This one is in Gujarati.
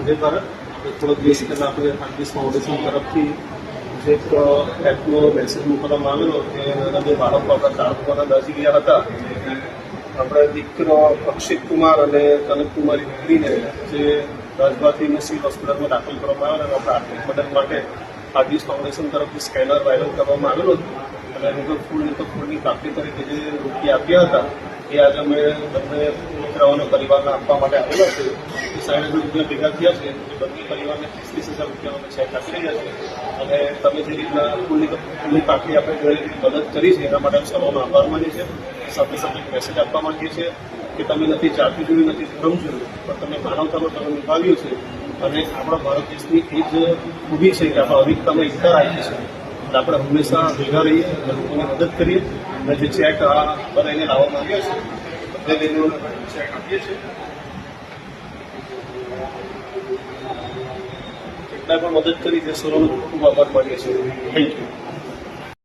જે ભારત થોડોક દિવસ પહેલાં આપણે હાર્દિસ ફાઉન્ડેશન તરફથી એક એપનો મેસેજ મોકલવામાં આવેલો કે એના જે બાળકો આપણા તાલુકાના દાઝી ગયા હતા, આપણે દીકરો અક્ષિત કુમાર અને કનક કુમારી દીકરીને જે રાજભાથી સિવિલ હોસ્પિટલમાં દાખલ કરવામાં આવેલા અને આપણે આર્થિક મદદ માટે હાર્દિસ ફાઉન્ડેશન તરફથી સ્કેનર વાયરલ કરવામાં આવેલો હતો અને ફૂડની પ્રાપ્તિ તરીકે જે રૂપિયા આપ્યા હતા એ આજે અમે બંને દીકરાઓના પરિવારને આપવા માટે આવેલા છે. એ 60,000 રૂપિયા ભેગા થયા છે. એ બંને પરિવારને 30,000 રૂપિયાનો ચેક આપી રહ્યા છે અને તમે જે રીતના ફૂલની પાકડી આપણે જે મદદ કરી છે એના માટે અમે સૌનો આભાર માનીએ છીએ. સાથે સાથે મેસેજ આપવા માંગીએ છીએ કે તમે નથી જાતિ જોયું, નથી ધર્મ જોયું, પણ તમે માનવતાનો તમે નિભાવ્યો છે અને આપણા ભારત દેશની એ જ ખૂબી છે કે આપણે અવિકતામાં એકતા રાખીએ છીએ. આપણે હંમેશા ભેગા રહીએ અને લોકોની મદદ કરીએ અને જે ચેક આ બનાવીને લાવવા માંગ્યા છે બધે લઈને ચેક આપીએ છીએ. જેટલા પણ મદદ કરી તે સૌનો ખૂબ આભાર માનીએ છીએ. Thank you.